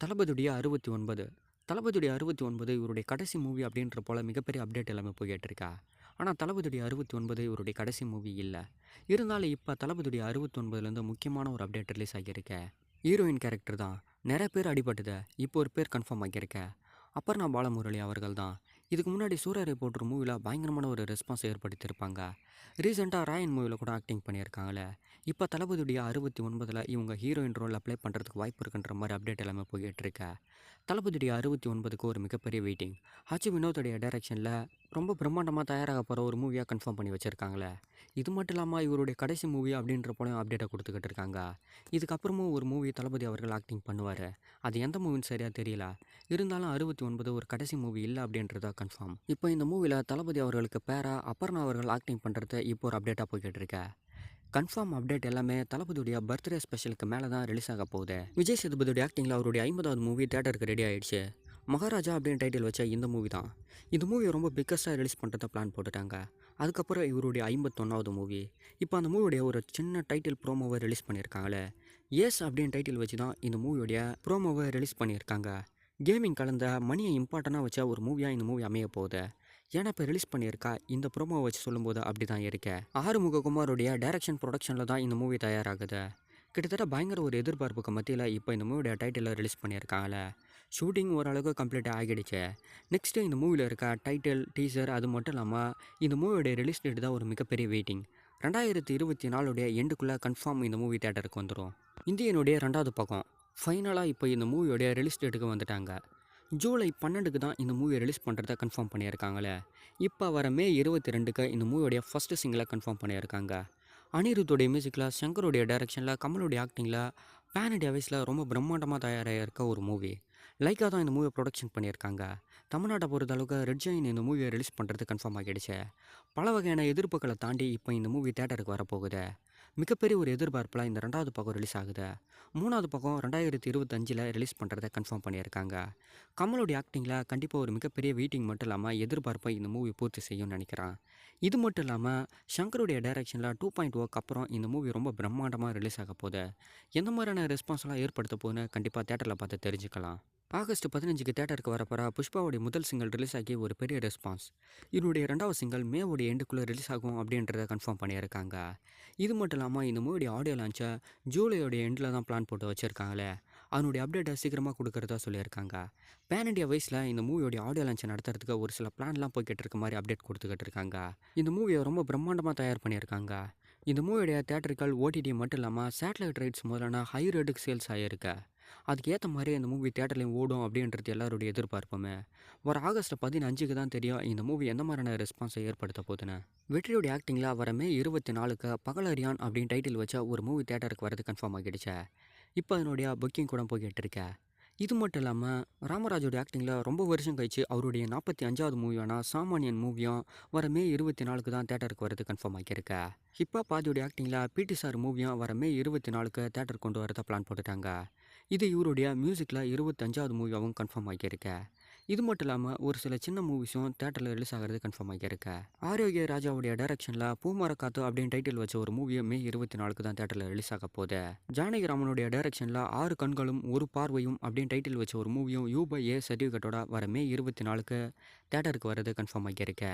தளபதியுடைய 69. தளபதியுடைய 69 இவருடைய கடைசி மூவி அப்படின்ற போல மிகப்பெரிய அப்டேட் எல்லாமே போய்க்கிட்டு இருக்கா. ஆனா தளபதியுடைய 69 இவருடைய கடைசி மூவி இல்ல. இருந்தாலும் இப்ப தளபதியுடைய 69லேருந்து முக்கியமான ஒரு அப்டேட் ரிலீஸ் ஆகியிருக்க. ஹீரோயின் கேரக்டர் தான். நெறைய பேர் அடிபட்டுது. இப்போ ஒரு பேர் கன்ஃபார்ம் ஆகியிருக்க. அபர்ணா பாலமுரளி அவர்கள் தான். இதுக்கு முன்னாடி சூர்யா ரிப்போர்ட்டர் மூவில பயங்கரமான ஒரு ரெஸ்பான்ஸ் ஏற்படுத்தியிருப்பாங்க. ரீசெண்டா ராயன் மூவில கூட ஆக்டிங் பண்ணியிருக்காங்களே. இப்ப தளபதியுடைய 69ல இவங்க ஹீரோயின் ரோல்ல ப்ளே பண்றதுக்கு வாய்ப்பு இருக்குன்ற மாரி அப்டேட் எல்லாமே போய்க்கிட்டு இருக்கு. தளபதியுடைய 69க்கு ஒரு மிகப்பெரிய வெயிட்டிங். ஹச் வினோத்துடைய டைரக்ஷன்ல ரொம்ப பிரம்மாண்டமா தயாராக போற ஒரு மூவியா கன்ஃபார்ம் பண்ணி வச்சிருக்காங்களே. இது மட்டும் இல்லாம இவருடைய கடைசி மூவி அப்படின்ற போலயும் அப்டேட்ட குடுத்துக்கிட்டு இருக்காங்க. இதுக்கப்புறமும் ஒரு மூவி தளபதி அவர்கள் ஆக்டிங் பண்ணுவாரு. அது எந்த மூவின்னு சரியா தெரியல. இருந்தாலும் 69 ஒரு கடைசி மூவி இல்ல அப்படின்றதா கன்ஃபார்ம். இப்போ இந்த மூவில தளபதி அவர்களுக்கு பேரா அபர்ணா அவர்கள் ஆக்டிங் பண்றது இப்போ ஒரு அப்டேட்டா போய்க்கிட்டு இருக்கு. கன்ஃபார்ம் அப்டேட் எல்லாமே தளபதியுடைய பர்த்டே ஸ்பெஷலுக்கு மேலே தான் ரிலீஸ் ஆக போகுது. விஜய் சேதுபதியுடைய ஆக்டிங்கில் அவருடைய 50வது மூவி தேட்டருக்கு ரெடி ஆயிடுச்சு. மகாராஜா அப்படின்னு டைட்டில் வச்ச இந்த மூவி தான். இந்த மூவியை ரொம்ப பிக்கஸ்ட்டாக ரிலீஸ் பண்ணுறத பிளான் போட்டுட்டாங்க. அதுக்கப்புறம் இவருடைய 51வது மூவி. இப்போ அந்த மூவியுடைய ஒரு சின்ன டைட்டில் ப்ரோமோவை ரிலீஸ் பண்ணியிருக்காங்களே. எஸ் அப்படின்னு டைட்டில் வச்சு தான் இந்த மூவியோடைய ப்ரோமோவை ரிலீஸ் பண்ணியிருக்காங்க. கேமிங் கலந்த மணியை இம்பார்ட்டண்டாக வச்ச ஒரு மூவியாக இந்த மூவி அமைய போகுது. ஏன்னா இப்போ ரிலீஸ் பண்ணியிருக்கா இந்த ப்ரோமோ வச்சு சொல்லும்போது அப்படி தான் இருக்கு. ஆறுமுக குமாருடைய டைரக்ஷன் ப்ரொடக்ஷனில் தான் இந்த மூவி தயாராகுது. கிட்டத்தட்ட பயங்கர ஒரு எதிர்பார்ப்புக்கு மத்தியில் இப்போ இந்த மூவியோட டைட்டிலை ரிலீஸ் பண்ணியிருக்காங்களே. ஷூட்டிங் ஓரளவுக்கு கம்ப்ளீட் ஆகிடுச்சு. நெக்ஸ்ட்டு இந்த மூவியில் இருக்க டைட்டில் டீசர் அது மட்டும் இல்லாமல் இந்த மூவியோடைய ரிலீஸ் டேட் தான் ஒரு மிகப்பெரிய வெயிட்டிங். 2024 எண்டுக்குள்ளே கன்ஃபார்ம் இந்த மூவி தேட்டருக்கு வந்துடும். இந்தியனுடைய ரெண்டாவது பக்கம் ஃபைனலாக இப்போ இந்த மூவியோடைய ரிலீஸ் டேட்டுக்கு வந்துட்டாங்க. ஜூலை 12க்கு தான் இந்த மூவியை ரிலீஸ் பண்ணுறத கன்ஃபார்ம் பண்ணியிருக்காங்களே. இப்போ வர மே 22க்கு இந்த மூவியோடைய ஃபஸ்ட்டு சிங்கிளை கன்ஃபார்ம் பண்ணியிருக்காங்க. அனிருத்தோடைய மியூசிக்கில், சங்கருடைய டைரக்ஷனில், கமலுடைய ஆக்டிங்கில், பேன் இண்டியா வைஸில் ரொம்ப பிரம்மாண்டமாக தயாராக இருக்க ஒரு மூவி. லைக்கா தான் இந்த மூவியை ப்ரொடக்ஷன் பண்ணியிருக்காங்க. தமிழ்நாட்டை பொறுத்த அளவுக்கு ரெட் ஜெயின் இந்த மூவியை ரிலீஸ் பண்ணுறது கன்ஃபார்ம் ஆகிடுச்சு. பல வகையான எதிர்ப்புகளை தாண்டி இப்போ இந்த மூவி தேட்டருக்கு வரப்போகுது. மிகப்பெரிய ஒரு எதிர்பார்ப்பில் இந்த ரெண்டாவது பக்கம் ரிலீஸ் ஆகுது. மூணாவது பக்கம் 2025ல் ரிலீஸ் பண்ணுறதை கன்ஃபார்ம் பண்ணியிருக்காங்க. கமலுடைய ஆக்டிங்கில் கண்டிப்பாக ஒரு மிகப்பெரிய வெயிட்டிங் மட்டும் இல்லாமல் எதிர்பார்ப்பை இந்த மூவி பூர்த்தி செய்யும்னு நினைக்கிறேன். இது மட்டும் இல்லாமல் சங்கருடைய டைரக்ஷனில் 2.0க்கு அப்புறம் இந்த மூவி ரொம்ப பிரம்மாண்டமாக ரிலீஸ் ஆக போகுது. எந்த மாதிரியான ரெஸ்பான்ஸ்லாம் ஏற்படுத்த போகுதுன்னு கண்டிப்பாக தேட்டரில் பார்த்து தெரிஞ்சுக்கலாம். ஆகஸ்ட் 15க்கு தேட்டருக்கு வரப்போகிற புஷ்பாவுடைய முதல் சிங்கிள் ரிலீஸ் ஆகி ஒரு பெரிய ரெஸ்பான்ஸ். இதனுடைய ரெண்டாவது சிங்கிள் மேவுடைய எண்டுக்குள்ளே ரிலீஸ் ஆகும் அப்படின்றத கன்ஃபார்ம் பண்ணியிருக்காங்க. இது மட்டும் இல்லாமல் இந்த மூவியோடைய ஆடியோ லான்ச்சை ஜூலையோடைய எண்டில் தான் பிளான் போட்டு வச்சுருக்காங்களே. அதனுடைய அப்டேட்டை சீக்கிரமாக கொடுக்கறதா சொல்லியிருக்காங்க. பேன் இண்டியா வைஸில் இந்த மூவியோடைய ஆடியோ லான்ச்சை நடத்துறதுக்கு ஒரு சில பிளான்லாம் போய்கிட்டு இருக்க மாதிரி அப்டேட் கொடுத்துக்கிட்டு இருக்காங்க. இந்த மூவியை ரொம்ப பிரம்மாண்டமாக தயார் பண்ணியிருக்காங்க. இந்த மூவியோடைய தேட்டர்கள் ஓடிடி மட்டும் இல்லாமல் சேட்டலைட் ரைட்ஸ் முதலான ஹை ரேட்டுக்கு சேல்ஸ் ஆகியிருக்கு. அதுக்கு ஏற்ற மாதிரி இந்த மூவி தேட்டர்லையும் ஓடும் அப்படின்றது எல்லாருடைய எதிர்பார்ப்புமே. வர ஆகஸ்ட் 15க்கு தான் தெரியும் இந்த மூவி எந்த மாதிரியான ரெஸ்பான்ஸை ஏற்படுத்த போகுதுன்னு. வெற்றியோடைய ஆக்டிங்கில் வர மே 24க்கு பகலரியான் அப்படின்னு டைட்டில் வச்ச ஒரு மூவி தேட்டருக்கு வரது கன்ஃபார்ம் ஆகிடுச்சு. இப்போ அதனுடைய புக்கிங் கூட போய்கிட்டு இருக்க. இது மட்டும் இல்லாமல் ராமராஜோடைய ஆக்டிங்கில் ரொம்ப வருஷம் கழிச்சு அவருடைய 45வது மூவியான சாமானியன் மூவியும் வர மே 24க்கு தான் தேட்டருக்கு வரது கன்ஃபார்ம் ஆகியிருக்க. ஹிப்பா பாதியோடைய ஆக்டிங்கில் பிடி சார் மூவியும் வர மே 24க்கு தேட்டருக்கு கொண்டு வரத பிளான் போட்டுட்டாங்க. இது இவருடைய மியூசிக்கில் 25வது மூவியாகவும் கன்ஃபார்ம் ஆகியிருக்க. இது மட்டும் இல்லாமல் ஒரு சில சின்ன மூவிஸும் தேட்டரில் ரிலீஸ் ஆகிறது கன்ஃபார்ம் ஆகியிருக்க. ஆரோக்கிய ராஜாவுடைய டைரக்ஷனில் பூமரக்காத்து அப்படின்னு டைட்டில் வச்ச ஒரு மூவியை மே 24க்கு தான் தேட்டரில் ரிலீஸ் ஆக போகுது. ஜானகி ராமனுடைய டைரக்ஷனில் 6 கண்களும் ஒரு பார்வையும் அப்படின்னு டைட்டில் வச்ச ஒரு மூவியும் யூ/ஏ சர்டிஃபிகேட்டோட வர மே 24க்கு தேட்டருக்கு வரது கன்ஃபார்ம் ஆகியிருக்க.